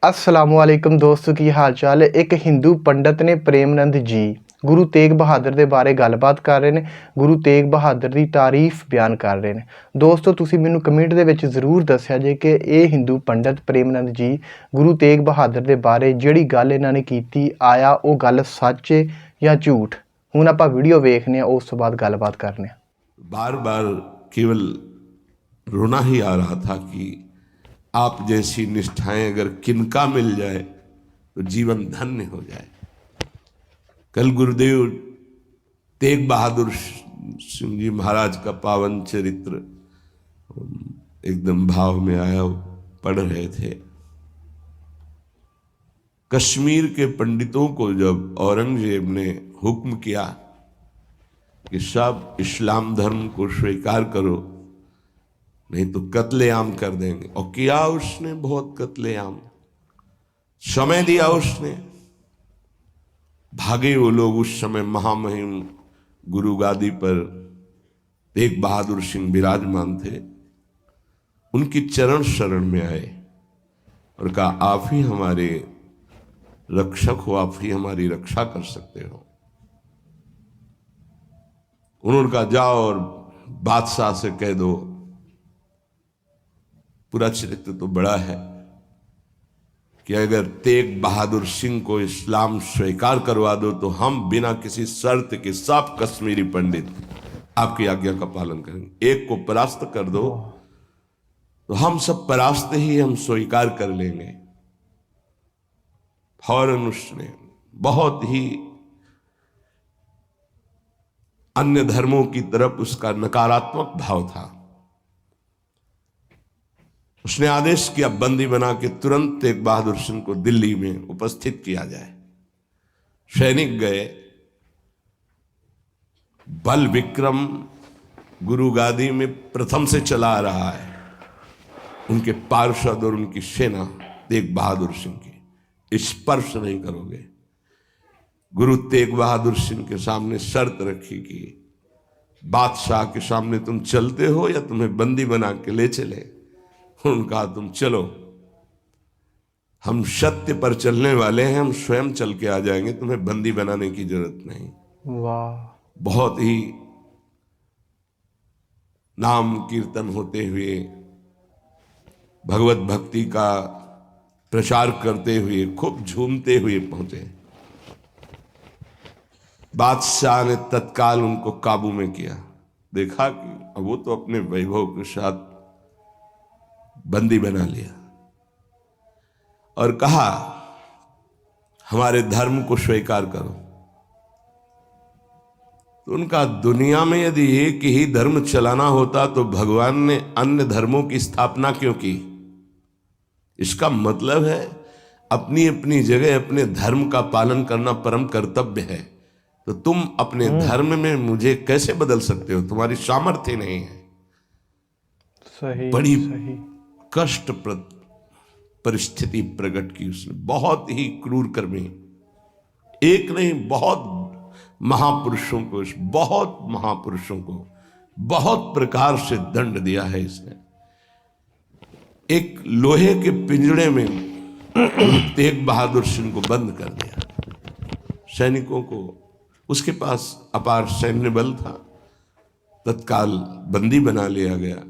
असलामुअलैकुम दोस्तों की हाल चाल है। एक हिंदू पंडित ने प्रेमानंद जी गुरु तेग बहादुर ਦੇ ਬਾਰੇ ਗੱਲਬਾਤ ਕਰ ਰਹੇ ਨੇ। ਗੁਰੂ ਤੇਗ ਬਹਾਦਰ ਦੀ ਤਾਰੀਫ ਬਿਆਨ ਕਰ ਰਹੇ ਨੇ। ਦੋਸਤੋ ਤੁਸੀਂ ਮੈਨੂੰ ਕਮੈਂਟ ਦੇ ਵਿੱਚ ਜ਼ਰੂਰ ਦੱਸਿਆ ਜੇ ਕਿ ਇਹ ਹਿੰਦੂ ਪੰਡਿਤ ਪ੍ਰੇਮਾਨੰਦ ਜੀ ਗੁਰੂ ਤੇਗ ਬਹਾਦਰ ਦੇ ਬਾਰੇ ਜਿਹੜੀ ਗੱਲ ਇਹਨਾਂ ਨੇ ਕੀਤੀ ਆਇਆ ਉਹ ਗੱਲ ਸੱਚ ਹੈ ਜਾਂ ਝੂਠ। ਹੁਣ ਆਪਾਂ ਵੀਡੀਓ ਵੇਖਨੇ ਆ, ਉਸ ਤੋਂ ਬਾਅਦ ਗੱਲਬਾत करने ਆ। बार बार केवल रोना ही आ रहा था कि आप जैसी निष्ठाएं अगर किनका मिल जाए तो जीवन धन्य हो जाए। कल गुरुदेव तेग बहादुर सिंह जी महाराज का पावन चरित्र एकदम भाव में आया पढ़ रहे थे। कश्मीर के पंडितों को जब औरंगजेब ने हुक्म किया कि सब इस्लाम धर्म को स्वीकार करो नहीं तो कत्लेआम कर देंगे, और किया उसने बहुत कत्लेआम, समय दिया उसने। भागे वो लोग। उस समय महामहिम गुरु गादी पर तेग बहादुर सिंह विराजमान थे, उनकी चरण शरण में आए और कहा आप ही हमारे रक्षक हो, आप ही हमारी रक्षा कर सकते हो। उन्होंने कहा जाओ और बादशाह से कह दो। पूरा चरित्र तो बड़ा है कि अगर तेग बहादुर सिंह को इस्लाम स्वीकार करवा दो तो हम बिना किसी शर्त के सब कश्मीरी पंडित आपकी आज्ञा का पालन करेंगे। एक को परास्त कर दो तो हम सब परास्त ही हम स्वीकार कर लेंगे। फौरन उसने बहुत ही अन्य धर्मों की तरफ उसका नकारात्मक भाव था। उसने आदेश किया बंदी बना के तुरंत तेग बहादुर सिंह को दिल्ली में उपस्थित किया जाए। सैनिक गए। बल विक्रम गुरु गादी में प्रथम से चला आ रहा है, उनके पार्षद और उनकी सेना तेग बहादुर सिंह की स्पर्श नहीं करोगे। गुरु तेग बहादुर सिंह के सामने शर्त रखी कि बादशाह के सामने तुम चलते हो या तुम्हें बंदी बना के ले चले। उन्होंने कहा तुम चलो, हम सत्य पर चलने वाले हैं, हम स्वयं चल के आ जाएंगे, तुम्हें बंदी बनाने की जरूरत नहीं। वाह। बहुत ही नाम कीर्तन होते हुए भगवत भक्ति का प्रचार करते हुए खूब झूमते हुए पहुंचे। बादशाह ने तत्काल उनको काबू में किया। देखा कि वो तो अपने वैभव के साथ बंदी बना लिया और कहा हमारे धर्म को स्वीकार करो। तो उनका दुनिया में यदि एक ही धर्म चलाना होता तो भगवान ने अन्य धर्मों की स्थापना क्यों की? इसका मतलब है अपनी अपनी जगह अपने धर्म का पालन करना परम कर्तव्य है। तो तुम अपने धर्म में मुझे कैसे बदल सकते हो? तुम्हारी सामर्थ्य नहीं है। सही, बड़ी सही। कष्टप्रद परिस्थिति प्रकट की उसने। बहुत ही क्रूर कर्मी, एक नहीं बहुत महापुरुषों को, बहुत महापुरुषों को बहुत प्रकार से दंड दिया है इसने। एक लोहे के पिंजड़े में तेग बहादुर सिंह को बंद कर दिया। सैनिकों को, उसके पास अपार सैन्य बल था, तत्काल बंदी बना लिया गया।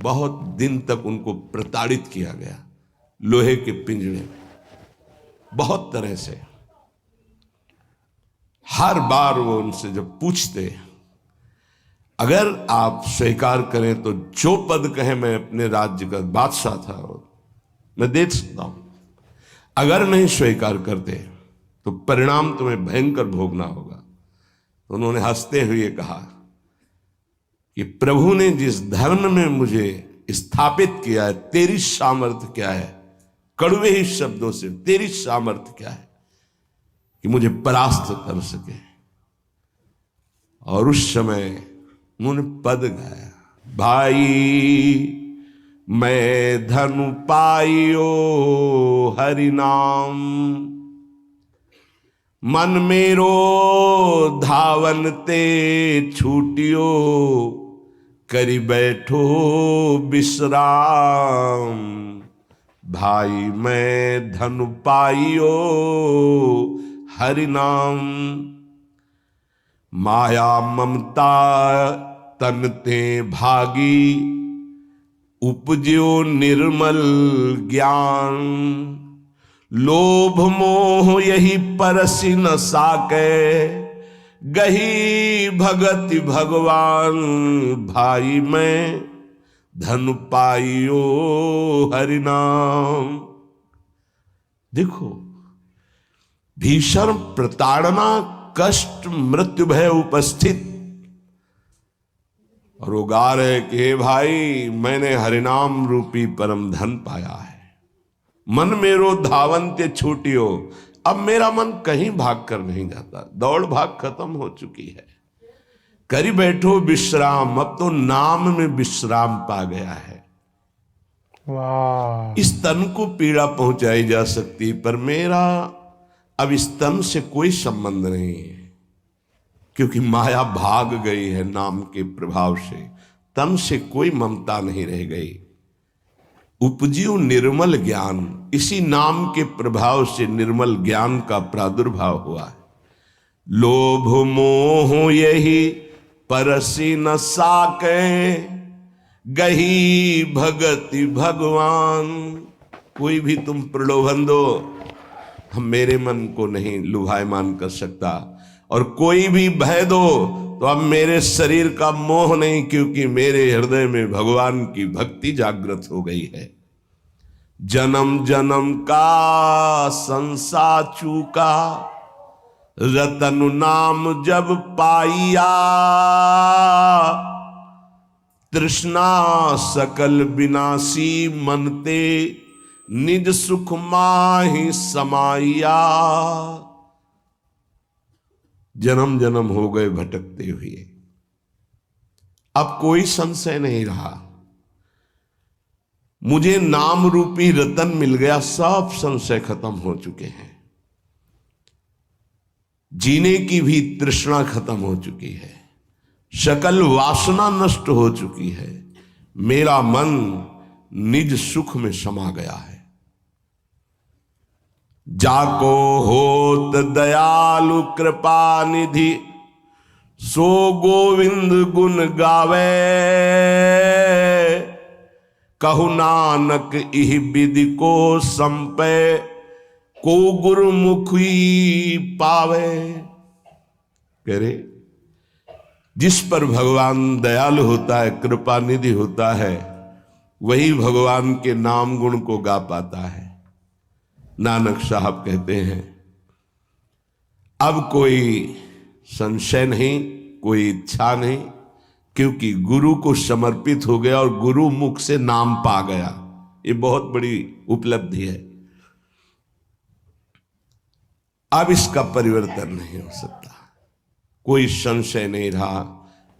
बहुत दिन तक उनको प्रताड़ित किया गया लोहे के पिंजड़े में, बहुत तरह से। हर बार वो उनसे जब पूछते अगर आप स्वीकार करें तो जो पद कहे, मैं अपने राज्य का बादशाह था और मैं दे सकता हूं, अगर नहीं स्वीकार करते तो परिणाम तुम्हें भयंकर भोगना होगा। तो उन्होंने हंसते हुए कहा कि प्रभु ने जिस धर्म में मुझे स्थापित किया है, तेरी सामर्थ्य क्या है? कड़वे ही शब्दों से, तेरी सामर्थ्य क्या है कि मुझे परास्त कर सके? और उस समय उन्होंने पद गाया, भाई मैं धनु पाइयो हरि नाम, मन मेरो धावन ते छूटियो, करी बैठो विश्राम। भाई मैं धन पाइयो हरि नाम। माया ममता तन ते भागी, उपज्यो निर्मल ज्ञान। लोभ मोह यही परसि न साकै, गही भगति भगवान। भाई मैं धन पाइयो हरि नाम। देखो, भीषण प्रताड़ना, कष्ट, मृत्यु भय उपस्थित, और वो गा रहे कि हे भाई मैंने हरिनाम रूपी परम धन पाया है। मन मेरो धावन्ते छूटियो, अब मेरा मन कहीं भाग कर नहीं जाता, दौड़ भाग खत्म हो चुकी है। करी बैठो विश्राम, अब तो नाम में विश्राम पा गया है। वाह। इस तन को पीड़ा पहुंचाई जा सकती, पर मेरा अब इस तन से कोई संबंध नहीं है, क्योंकि माया भाग गई है नाम के प्रभाव से। तन से कोई ममता नहीं रह गई। उपजियो निर्मल ज्ञान, इसी नाम के प्रभाव से निर्मल ज्ञान का प्रादुर्भाव हुआ है। लोभ मोह यही परसि न साकै, गही भगति भगवान। कोई भी तुम प्रलोभन दो, हम मेरे मन को नहीं लुभायमान कर सकता, और कोई भी भय दो तो अब मेरे शरीर का मोह नहीं, क्योंकि मेरे हृदय में भगवान की भक्ति जागृत हो गई है। जन्म जन्म का संसार चूका, रतन नाम जब पाइया। तृष्णा सकल विनाशी, मनते निज सुख माहि समाइया। जन्म जन्म हो गए भटकते हुए, अब कोई संशय नहीं रहा। मुझे नाम रूपी रतन मिल गया, सब संशय खत्म हो चुके हैं। जीने की भी तृष्णा खत्म हो चुकी है, सकल वासना नष्ट हो चुकी है। मेरा मन निज सुख में समा गया है। जाको होत दयालु कृपा निधि, सो गोविंद गुण गावे। कहु नानक इह विधि को संपे, को गुरुमुखी पावे। कह रहे, जिस पर भगवान दयालु होता है, कृपा निधि होता है, वही भगवान के नाम गुण को गा पाता है। नानक साहब कहते हैं, अब कोई संशय नहीं, कोई इच्छा नहीं, क्योंकि गुरु को समर्पित हो गया और गुरु मुख से नाम पा गया। ये बहुत बड़ी उपलब्धि है। अब इसका परिवर्तन नहीं हो सकता। कोई संशय नहीं रहा,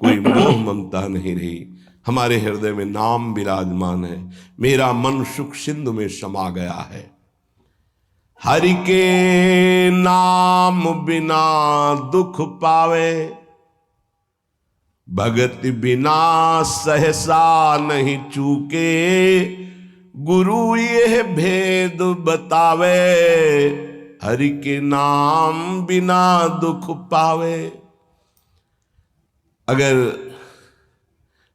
कोई मोह ममता नहीं रही। हमारे हृदय में नाम विराजमान है। मेरा मन सुख सिंधु में समा गया है। हरि के नाम बिना दुख पावे, भगति बिना सहसा नहीं चूके। गुरु यह भेद बतावे, हरि के नाम बिना दुख पावे। अगर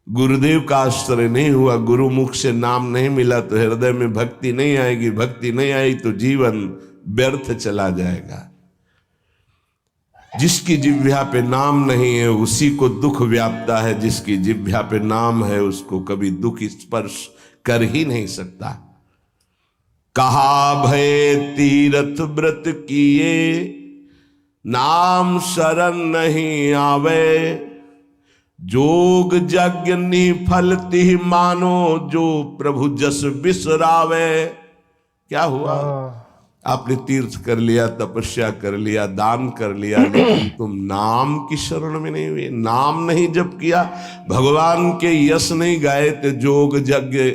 गुरुदेव का आश्रय नहीं हुआ, गुरुमुख से नाम नहीं मिला, तो हृदय में भक्ति नहीं आएगी। भक्ति नहीं आई तो जीवन व्यर्थ चला जाएगा। जिसकी जिह्वा पे नाम नहीं है उसी को दुख व्यापता है। जिसकी जिह्वा पे नाम है उसको कभी दुख स्पर्श कर ही नहीं सकता। कहा भय तीरथ व्रत किए, नाम शरण नहीं आवे। जोग यज्ञ निफल तिह मानो, जो प्रभु जस बिसरावे। क्या हुआ? आपने तीर्थ कर लिया, तपस्या कर लिया, दान कर लिया, लेकिन तुम नाम की शरण में नहीं हुए। नाम नहीं जप किया, भगवान के यश नहीं गाए, तो जोग यज्ञ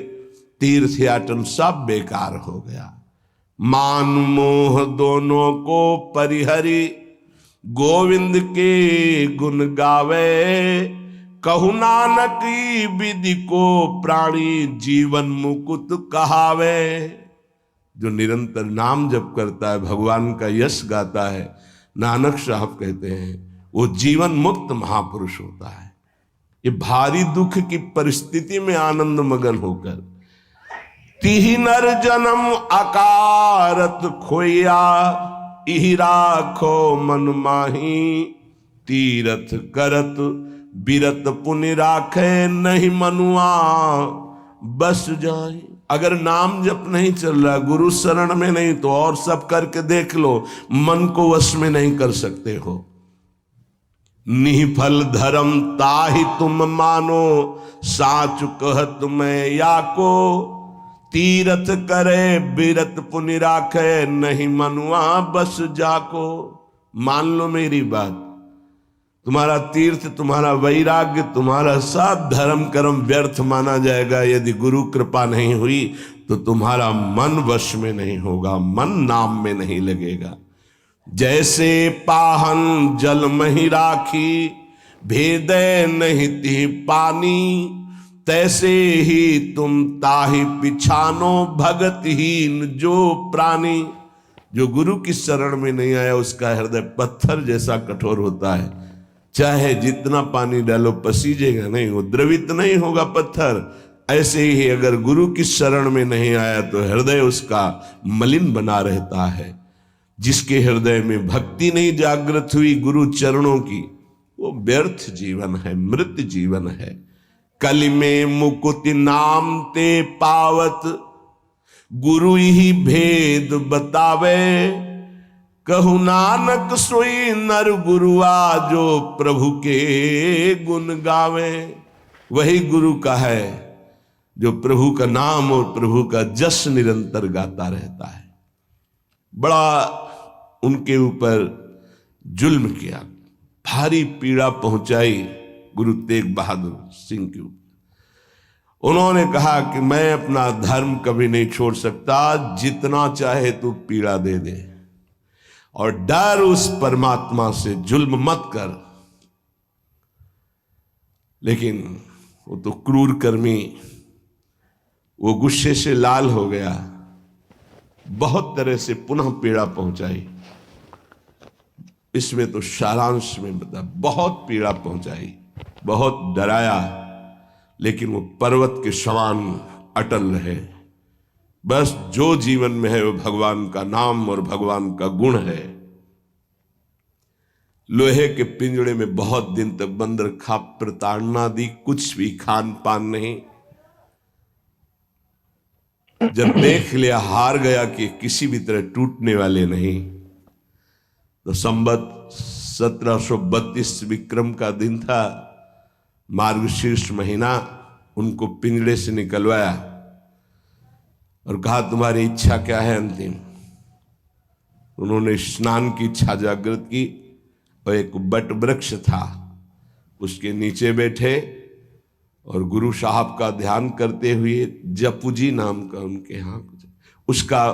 तीर्थ याटन सब बेकार हो गया। मान मोह दोनों को परिहरी, गोविंद के गुण गावे। कहु नानक विधि को प्राणी, जीवन मुकुट कहावे। जो निरंतर नाम जप करता है, भगवान का यश गाता है, नानक साहब कहते हैं वो जीवन मुक्त महापुरुष होता है। ये भारी दुख की परिस्थिति में आनंद मगन होकर तिहि नर जन्म अकारत खोया, इहि राखो मन माही, तीरथ करत बिरत पुनि राखे, नहीं मनुआ बस जाए। अगर नाम जप नहीं चल रहा, गुरु शरण में नहीं, तो और सब करके देख लो, मन को वश में नहीं कर सकते हो। निफल धर्म ताहि तुम मानो, साच कहत मैं या को, तीरथ करे बिरत पुनि राखे, नहीं मनुआ बस जाको। मान लो मेरी बात, तुम्हारा तीर्थ, तुम्हारा वैराग्य, तुम्हारा सब धर्म कर्म व्यर्थ माना जाएगा यदि गुरु कृपा नहीं हुई तो तुम्हारा मन वश में नहीं होगा, मन नाम में नहीं लगेगा। जैसे पाहन जल मही राखी, भेदे नहीं ती पानी, तैसे ही तुम ताहि पिछानो, भगतहीन जो प्राणी। जो गुरु की शरण में नहीं आया उसका हृदय पत्थर जैसा कठोर होता है, चाहे जितना पानी डालो पसीजेगा नहीं, वो द्रवित नहीं होगा पत्थर। ऐसे ही अगर गुरु की शरण में नहीं आया तो हृदय उसका मलिन बना रहता है। जिसके हृदय में भक्ति नहीं जागृत हुई गुरु चरणों की, वो व्यर्थ जीवन है, मृत जीवन है। कलि में मुकुति नाम ते पावत, गुरु ही भेद बतावे, कहु नानक सोई नर गुरुआ, जो प्रभु के गुण गावे। वही गुरु का है जो प्रभु का नाम और प्रभु का जस निरंतर गाता रहता है। बड़ा उनके ऊपर जुल्म किया, भारी पीड़ा पहुंचाई गुरु तेग बहादुर सिंह के ऊपर। उन्होंने कहा कि मैं अपना धर्म कभी नहीं छोड़ सकता, जितना चाहे तू पीड़ा दे दे, और डर उस परमात्मा से, जुल्म मत कर। लेकिन वो तो क्रूर कर्मी, वो गुस्से से लाल हो गया, बहुत तरह से पुनः पीड़ा पहुंचाई। इसमें तो सारांश में बता, बहुत पीड़ा पहुंचाई, बहुत डराया, लेकिन वो पर्वत के समान अटल रहे। बस जो जीवन में है वो भगवान का नाम और भगवान का गुण है। लोहे के पिंजड़े में बहुत दिन तक बंद रखा, प्रताड़ना दी, कुछ भी खान पान नहीं। जब देख लिया हार गया कि किसी भी तरह टूटने वाले नहीं, तो संवत 1732 विक्रम का दिन था, मार्गशीर्ष महीना। उनको पिंजड़े से निकलवाया और कहा तुम्हारी इच्छा क्या है अंतिम। उन्होंने स्नान की इच्छा जागृत की और एक बट वृक्ष था उसके नीचे बैठे और गुरु साहब का ध्यान करते हुए, जपू जी नाम का उनके यहाँ उसका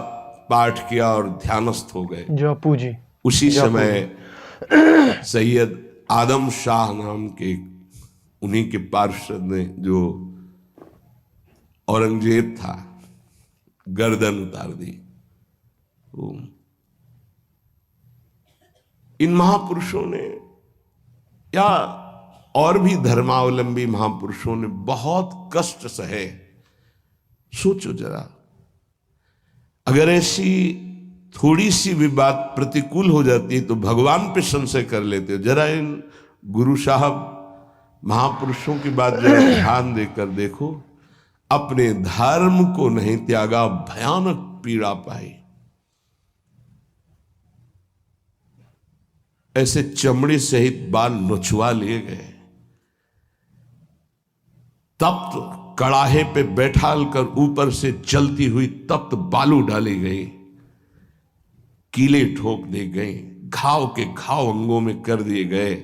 पाठ किया और ध्यानस्थ हो गए। जपू जी। उसी समय सैयद आदम शाह नाम के उन्हीं के पार्षद ने, जो औरंगजेब था, गर्दन उतार दी। तो इन महापुरुषों ने या और भी धर्मावलंबी महापुरुषों ने बहुत कष्ट सहे। सोचो जरा, अगर ऐसी थोड़ी सी भी बात प्रतिकूल हो जाती है तो भगवान पे संशय कर लेते हो। जरा इन गुरु साहब महापुरुषों की बात जरा ध्यान देकर देखो, अपने धर्म को नहीं त्यागा, भयानक पीड़ा पाई। ऐसे चमड़ी सहित बाल नोचवा लिए गए, तप्त कड़ाहे पे बैठाल कर ऊपर से चलती हुई तप्त बालू डाली गई, कीले ठोक दी गई, घाव के घाव अंगों में कर दिए गए।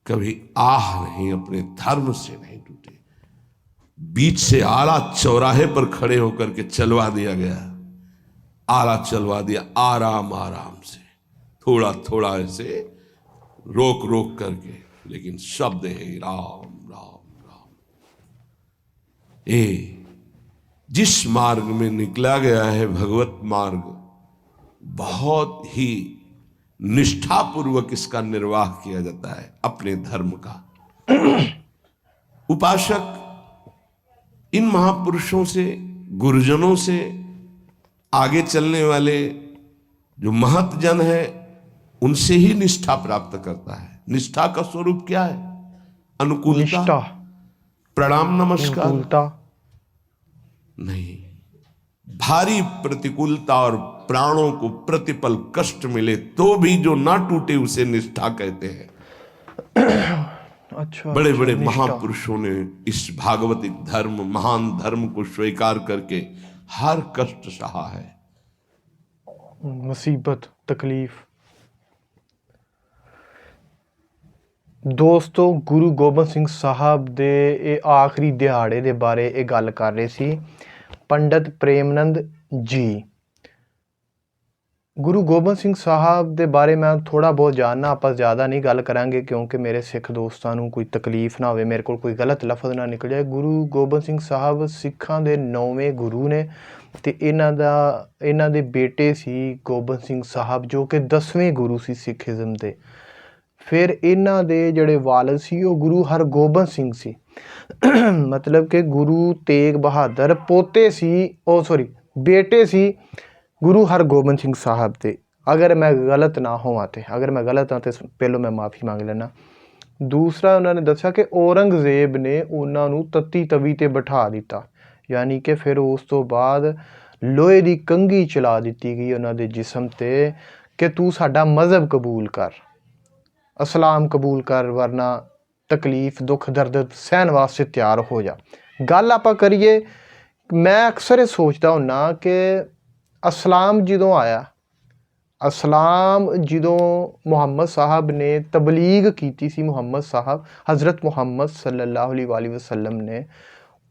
कभी आह नहीं, अपने धर्म से नहीं टूटे। बीच से आला चौराहे पर खड़े होकर के चलवा दिया गया, आला चलवा दिया, आराम आराम से, थोड़ा थोड़ा ऐसे रोक रोक करके, लेकिन शब्द है राम राम राम। जिस मार्ग में निकला गया है भगवत मार्ग, बहुत ही निष्ठापूर्वक इसका निर्वाह किया जाता है अपने धर्म का। उपासक इन महापुरुषों से, गुरुजनों से, आगे चलने वाले जो महतजन है, उनसे ही निष्ठा प्राप्त करता है। निष्ठा का स्वरूप क्या है? अनुकूलता, निष्ठा, प्रणाम, नमस्कार अनुकूलता नहीं। भारी प्रतिकूलता और प्राणों को प्रतिपल कष्ट मिले तो भी जो ना टूटे उसे निष्ठा कहते हैं। अच्छा, बड़े बड़े निष्ठा। महापुरुषों ने इस भागवतिक धर्म, महान धर्म को स्वीकार करके हर कष्ट सहा है। मुसीबत, तकलीफ। ਦੋਸਤੋ, ਗੁਰੂ ਗੋਬਿੰਦ ਸਿੰਘ ਸਾਹਿਬ ਦੇ ਇਹ ਆਖਰੀ ਦਿਹਾੜੇ ਦੇ ਬਾਰੇ ਇਹ ਗੱਲ ਕਰ ਰਹੇ ਸੀ ਪੰਡਤ ਪ੍ਰੇਮਨੰਦ ਜੀ। ਗੁਰੂ ਗੋਬਿੰਦ ਸਿੰਘ ਸਾਹਿਬ ਦੇ ਬਾਰੇ ਮੈਂ ਥੋੜ੍ਹਾ ਬਹੁਤ ਜਾਣਨਾ, ਆਪਾਂ ਜ਼ਿਆਦਾ ਨਹੀਂ ਗੱਲ ਕਰਾਂਗੇ ਕਿਉਂਕਿ ਮੇਰੇ ਸਿੱਖ ਦੋਸਤਾਂ ਨੂੰ ਕੋਈ ਤਕਲੀਫ ਨਾ ਹੋਵੇ, ਮੇਰੇ ਕੋਲ ਕੋਈ ਗਲਤ ਲਫ਼ਜ਼ ਨਾ ਨਿਕਲ ਜਾਏ। ਗੁਰੂ ਗੋਬਿੰਦ ਸਿੰਘ ਸਾਹਿਬ ਸਿੱਖਾਂ ਦੇ 9ਵੇਂ ਗੁਰੂ ਨੇ ਅਤੇ ਇਹਨਾਂ ਦੇ ਬੇਟੇ ਸੀ ਗੋਬਿੰਦ ਸਿੰਘ ਸਾਹਿਬ ਜੋ ਕਿ 10ਵੇਂ ਗੁਰੂ ਸੀ ਸਿੱਖੀਜ਼ਮ ਦੇ। ਫਿਰ ਇਹਨਾਂ ਦੇ ਜਿਹੜੇ ਵਾਲਿਦ ਸੀ ਉਹ ਗੁਰੂ ਹਰਗੋਬਿੰਦ ਸਿੰਘ ਸੀ, ਮਤਲਬ ਕਿ ਗੁਰੂ ਤੇਗ ਬਹਾਦਰ ਪੋਤੇ ਸੀ, ਬੇਟੇ ਸੀ ਗੁਰੂ ਹਰਗੋਬਿੰਦ ਸਿੰਘ ਸਾਹਿਬ ਦੇ। ਅਗਰ ਮੈਂ ਗਲਤ ਨਾ ਹੋਵਾਂ ਤੇ, ਅਗਰ ਮੈਂ ਗਲਤ ਹਾਂ ਤਾਂ ਪਹਿਲੋਂ ਮੈਂ ਮਾफ़ੀ ਮੰਗ ਲੈਣਾ। ਦੂਸਰਾ ਉਹਨਾਂ ਨੇ ਦੱਸਿਆ ਕਿ ਔਰੰਗਜ਼ੇਬ ਨੇ ਉਹਨਾਂ ਨੂੰ ਤੱਤੀ ਤਵੀ 'ਤੇ ਬਿਠਾ ਦਿੱਤਾ, ਯਾਨੀ ਕਿ ਫਿਰ ਉਸ ਤੋਂ ਬਾਅਦ ਲੋਹੇ ਦੀ ਕੰਘੀ ਚਲਾ ਦਿੱਤੀ ਗਈ ਉਹਨਾਂ ਦੇ ਜਿਸਮ 'ਤੇ ਕਿ ਤੂੰ ਸਾਡਾ ਮਜ਼ਹਬ ਕਬੂਲ ਕਰ, ਇਸਲਾਮ ਕਬੂਲ ਕਰ, ਵਰਨਾ ਤਕਲੀਫ, ਦੁੱਖ, ਦਰਦ ਸਹਿਣ ਵਾਸਤੇ ਤਿਆਰ ਹੋ ਜਾ। ਗੱਲ ਆਪਾਂ ਕਰੀਏ, ਮੈਂ ਅਕਸਰ ਇਹ ਸੋਚਦਾ ਹੁੰਦਾ ਕਿ ਇਸਲਾਮ ਜਦੋਂ ਆਇਆ, ਇਸਲਾਮ ਜਦੋਂ ਮੁਹੰਮਦ ਸਾਹਿਬ ਨੇ ਤਬਲੀਗ ਕੀਤੀ ਸੀ, ਹਜ਼ਰਤ ਮੁਹੰਮਦ ਸੱਲੱਲਾਹੁ ਅਲੈਹਿ ਵਸੱਲਮ ਨੇ,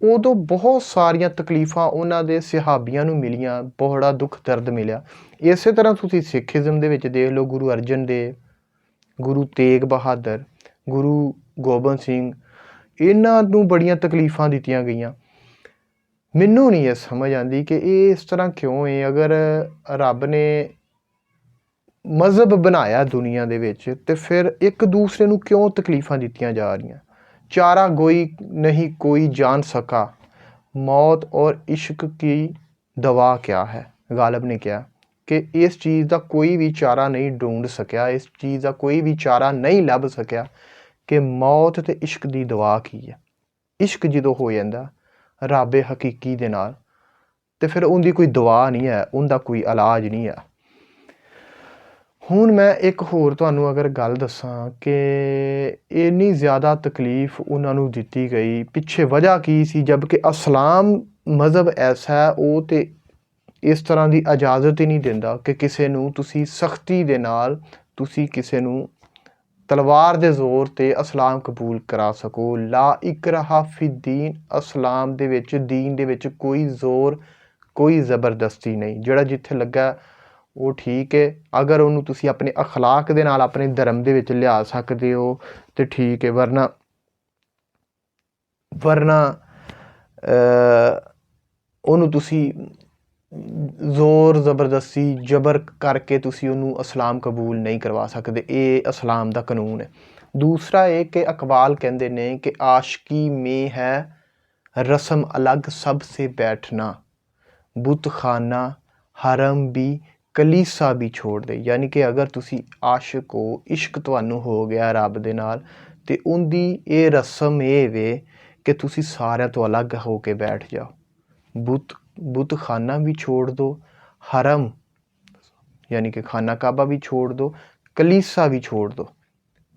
ਉਦੋਂ ਬਹੁਤ ਸਾਰੀਆਂ ਤਕਲੀਫਾਂ ਉਹਨਾਂ ਦੇ ਸਹਾਬੀਆਂ ਨੂੰ ਮਿਲੀਆਂ, ਬੜਾ ਦੁੱਖ ਦਰਦ ਮਿਲਿਆ। ਇਸੇ ਤਰ੍ਹਾਂ ਤੁਸੀਂ ਸਿੱਖੀਜ਼ਮ ਦੇ ਵਿੱਚ ਦੇਖ ਲਓ, ਗੁਰੂ ਅਰਜਨ ਦੇਵ, ਗੁਰੂ ਤੇਗ ਬਹਾਦਰ, ਗੁਰੂ ਗੋਬਿੰਦ ਸਿੰਘ, ਇਹਨਾਂ ਨੂੰ ਬੜੀਆਂ ਤਕਲੀਫਾਂ ਦਿੱਤੀਆਂ ਗਈਆਂ। ਮੈਨੂੰ ਨਹੀਂ ਇਹ ਸਮਝ ਆਉਂਦੀ ਕਿ ਇਹ ਇਸ ਤਰ੍ਹਾਂ ਕਿਉਂ ਹੈ। ਅਗਰ ਰੱਬ ਨੇ ਮਜ਼ਹਬ ਬਣਾਇਆ ਦੁਨੀਆ ਦੇ ਵਿੱਚ ਅਤੇ ਫਿਰ ਇੱਕ ਦੂਸਰੇ ਨੂੰ ਕਿਉਂ ਤਕਲੀਫਾਂ ਦਿੱਤੀਆਂ ਜਾ ਰਹੀਆਂ। ਚਾਰਾ ਗੋਈ ਨਹੀਂ ਕੋਈ ਜਾਣ ਸਕਾ, ਮੌਤ ਔਰ ਇਸ਼ਕ ਕੀ ਦਵਾ ਕਿਆ ਹੈ। ਗਾਲਬ ਨੇ ਕਿਹਾ ਕਿ ਇਸ ਚੀਜ਼ ਦਾ ਕੋਈ ਵੀ ਚਾਰਾ ਨਹੀਂ ਢੂੰਢ ਸਕਿਆ, ਇਸ ਚੀਜ਼ ਦਾ ਕੋਈ ਵੀ ਚਾਰਾ ਨਹੀਂ ਲੱਭ ਸਕਿਆ ਕਿ ਮੌਤ ਅਤੇ ਇਸ਼ਕ ਦੀ ਦਵਾ ਕੀ ਹੈ। ਇਸ਼ਕ ਜਦੋਂ ਹੋ ਜਾਂਦਾ ਰੱਬ ਹਕੀਕੀ ਦੇ ਨਾਲ ਅਤੇ ਫਿਰ ਉਹਦੀ ਕੋਈ ਦਵਾ ਨਹੀਂ ਹੈ, ਉਹਦਾ ਕੋਈ ਇਲਾਜ ਨਹੀਂ ਹੈ। ਹੁਣ ਮੈਂ ਇੱਕ ਹੋਰ ਤੁਹਾਨੂੰ ਅਗਰ ਗੱਲ ਦੱਸਾਂ ਕਿ ਇੰਨੀ ਜ਼ਿਆਦਾ ਤਕਲੀਫ ਉਹਨਾਂ ਨੂੰ ਦਿੱਤੀ ਗਈ, ਪਿੱਛੇ ਵਜ੍ਹਾ ਕੀ ਸੀ? ਜਦਕਿ ਇਸਲਾਮ ਮਜ਼ਹਬ ਐਸਾ ਹੈ, ਉਹ ਤਾਂ ਇਸ ਤਰ੍ਹਾਂ ਦੀ ਇਜਾਜ਼ਤ ਹੀ ਨਹੀਂ ਦਿੰਦਾ ਕਿ ਕਿਸੇ ਨੂੰ ਤੁਸੀਂ ਸਖਤੀ ਦੇ ਨਾਲ, ਤੁਸੀਂ ਕਿਸੇ ਨੂੰ ਤਲਵਾਰ ਦੇ ਜ਼ੋਰ 'ਤੇ ਇਸਲਾਮ ਕਬੂਲ ਕਰਾ ਸਕੋ। ਲਾ ਇਕਰਾਹਾ ਫਿ ਦੀਨ, ਇਸਲਾਮ ਦੇ ਵਿੱਚ, ਦੀਨ ਦੇ ਵਿੱਚ ਕੋਈ ਜ਼ੋਰ, ਕੋਈ ਜ਼ਬਰਦਸਤੀ ਨਹੀਂ। ਜਿਹੜਾ ਜਿੱਥੇ ਲੱਗਾ ਉਹ ਠੀਕ ਹੈ, ਅਗਰ ਉਹਨੂੰ ਤੁਸੀਂ ਆਪਣੇ ਅਖਲਾਕ ਦੇ ਨਾਲ ਆਪਣੇ ਧਰਮ ਦੇ ਵਿੱਚ ਲਿਆ ਸਕਦੇ ਹੋ ਤਾਂ ਠੀਕ ਹੈ, ਵਰਨਾ ਉਹਨੂੰ ਤੁਸੀਂ ਜ਼ੋਰ ਜ਼ਬਰਦਸਤੀ ਜਬਰ ਕਰਕੇ ਤੁਸੀਂ ਉਹਨੂੰ ਇਸਲਾਮ ਕਬੂਲ ਨਹੀਂ ਕਰਵਾ ਸਕਦੇ। ਇਹ ਇਸਲਾਮ ਦਾ ਕਾਨੂੰਨ ਹੈ। ਦੂਸਰਾ ਇਹ ਕਿ ਅਕਬਾਲ ਕਹਿੰਦੇ ਨੇ ਕਿ ਆਸ਼ਕੀ ਮੇਂ ਹੈ ਰਸਮ ਅਲੱਗ ਸਭ ਸੇ ਬੈਠਣਾ, ਬੁੱਤਖਾਨਾ ਹਰਮ ਵੀ ਕਲੀਸਾ ਵੀ ਛੋੜ ਦੇ। ਯਾਨੀ ਕਿ ਅਗਰ ਤੁਸੀਂ ਆਸ਼ਿਕ ਹੋ, ਇਸ਼ਕ ਤੁਹਾਨੂੰ ਹੋ ਗਿਆ ਰੱਬ ਦੇ ਨਾਲ, ਅਤੇ ਉਹਦੀ ਇਹ ਰਸਮ ਇਹ ਵੇ ਕਿ ਤੁਸੀਂ ਸਾਰਿਆਂ ਤੋਂ ਅਲੱਗ ਹੋ ਕੇ ਬੈਠ ਜਾਓ। ਬੁੱਤਖਾਨਾ ਵੀ ਛੋੜ ਦਿਓ, ਹਰਮ ਯਾਨੀ ਕਿ ਖਾਨਾ ਕਾਬਾ ਵੀ ਛੋੜ ਦਿਓ, ਕਲੀਸਾ ਵੀ ਛੋੜ ਦਿਓ।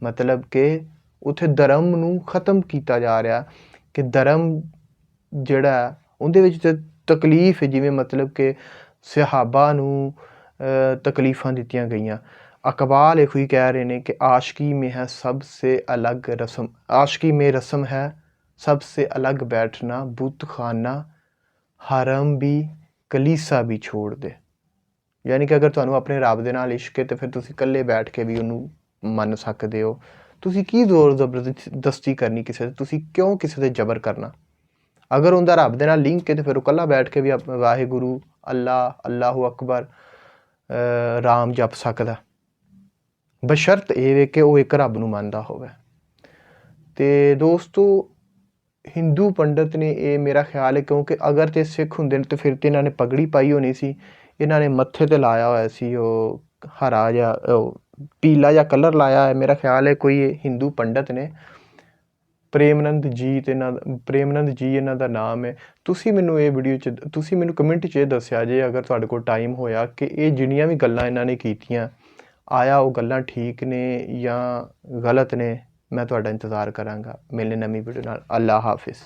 ਮਤਲਬ ਕਿ ਉੱਥੇ ਧਰਮ ਨੂੰ ਖ਼ਤਮ ਕੀਤਾ ਜਾ ਰਿਹਾ ਕਿ ਧਰਮ ਜਿਹੜਾ ਉਹਦੇ ਵਿੱਚ ਤਾਂ ਤਕਲੀਫ ਹੈ, ਜਿਵੇਂ ਮਤਲਬ ਕਿ ਸਹਾਬਾ ਨੂੰ ਤਕਲੀਫਾਂ ਦਿੱਤੀਆਂ ਗਈਆਂ। ਅਕਬਾਲ ਇਹੋ ਹੀ ਕਹਿ ਰਹੇ ਨੇ ਕਿ ਆਸ਼ਕੀ ਮੇਂ ਹੈ ਸਭ ਸੇ ਅਲੱਗ ਰਸਮ, ਆਸ਼ਕੀ ਮੇਂ ਰਸਮ ਹੈ ਸਭ ਸੇ ਅਲੱਗ ਬੈਠਣਾ, ਬੁੱਤ ਖਾਨਾ ਹਰਮ ਵੀ ਕਲੀਸਾ ਵੀ ਛੋੜ ਦੇ। ਯਾਨੀ ਕਿ ਅਗਰ ਤੁਹਾਨੂੰ ਆਪਣੇ ਰੱਬ ਦੇ ਨਾਲ ਇਸ਼ਕ ਹੈ ਤਾਂ ਫਿਰ ਤੁਸੀਂ ਇਕੱਲੇ ਬੈਠ ਕੇ ਵੀ ਉਹਨੂੰ ਮੰਨ ਸਕਦੇ ਹੋ। ਤੁਸੀਂ ਕੀ ਜ਼ੋਰ ਜ਼ਬਰਦਸਤੀ ਕਰਨੀ ਕਿਸੇ 'ਤੇ? ਤੁਸੀਂ ਕਿਉਂ ਕਿਸੇ 'ਤੇ ਜ਼ਬਰ ਕਰਨਾ? ਅਗਰ ਉਹਦਾ ਰੱਬ ਦੇ ਨਾਲ ਲਿੰਕ ਹੈ ਤਾਂ ਫਿਰ ਉਹ ਇਕੱਲਾ ਬੈਠ ਕੇ ਵੀ ਵਾਹਿਗੁਰੂ, ਅੱਲਾਹੂ ਅਕਬਰ, ਰਾਮ ਜਪ ਸਕਦਾ, ਬਸ਼ਰਤ ਇਹ ਵੇ ਕਿ ਉਹ ਇੱਕ ਰੱਬ ਨੂੰ ਮੰਨਦਾ ਹੋਵੇ। ਅਤੇ ਦੋਸਤੋ ਹਿੰਦੂ ਪੰਡਤ ਨੇ, ਇਹ ਮੇਰਾ ਖਿਆਲ ਹੈ, ਕਿਉਂਕਿ ਅਗਰ ਤੇ ਸਿੱਖ ਹੁੰਦੇ ਨੇ ਤਾਂ ਫਿਰ ਤਾਂ ਇਹਨਾਂ ਨੇ ਪਗੜੀ ਪਾਈ ਹੋਣੀ ਸੀ, ਇਹਨਾਂ ਨੇ ਮੱਥੇ 'ਤੇ ਲਾਇਆ ਹੋਇਆ ਸੀ ਉਹ ਹਰਾ ਜਿਹਾ, ਉਹ ਪੀਲਾ ਜਿਹਾ ਕਲਰ ਲਾਇਆ ਹੈ। ਮੇਰਾ ਖਿਆਲ ਹੈ ਕੋਈ ਹਿੰਦੂ ਪੰਡਤ ਨੇ, ਪ੍ਰੇਮਨੰਦ ਜੀ ਇਹਨਾਂ ਦਾ ਨਾਮ ਹੈ। ਤੁਸੀਂ ਮੈਨੂੰ ਇਹ ਵੀਡੀਓ 'ਚ, ਤੁਸੀਂ ਮੈਨੂੰ ਕਮੈਂਟ 'ਚ ਇਹ ਦੱਸਿਆ ਜੇ ਅਗਰ ਤੁਹਾਡੇ ਕੋਲ ਟਾਈਮ ਹੋਇਆ ਕਿ ਇਹ ਜਿਹੜੀਆਂ ਵੀ ਗੱਲਾਂ ਇਹਨਾਂ ਨੇ ਕੀਤੀਆਂ, ਆਇਆ ਉਹ ਗੱਲਾਂ ਠੀਕ ਨੇ ਜਾਂ ਗਲਤ ਨੇ। ਮੈਂ ਤੁਹਾਡਾ ਇੰਤਜ਼ਾਰ ਕਰਾਂਗਾ। ਮਿਲਣੇ ਨਵੀਂ ਵੀਡੀਓ ਨਾਲ। ਅੱਲਾ ਹਾਫਿਜ਼।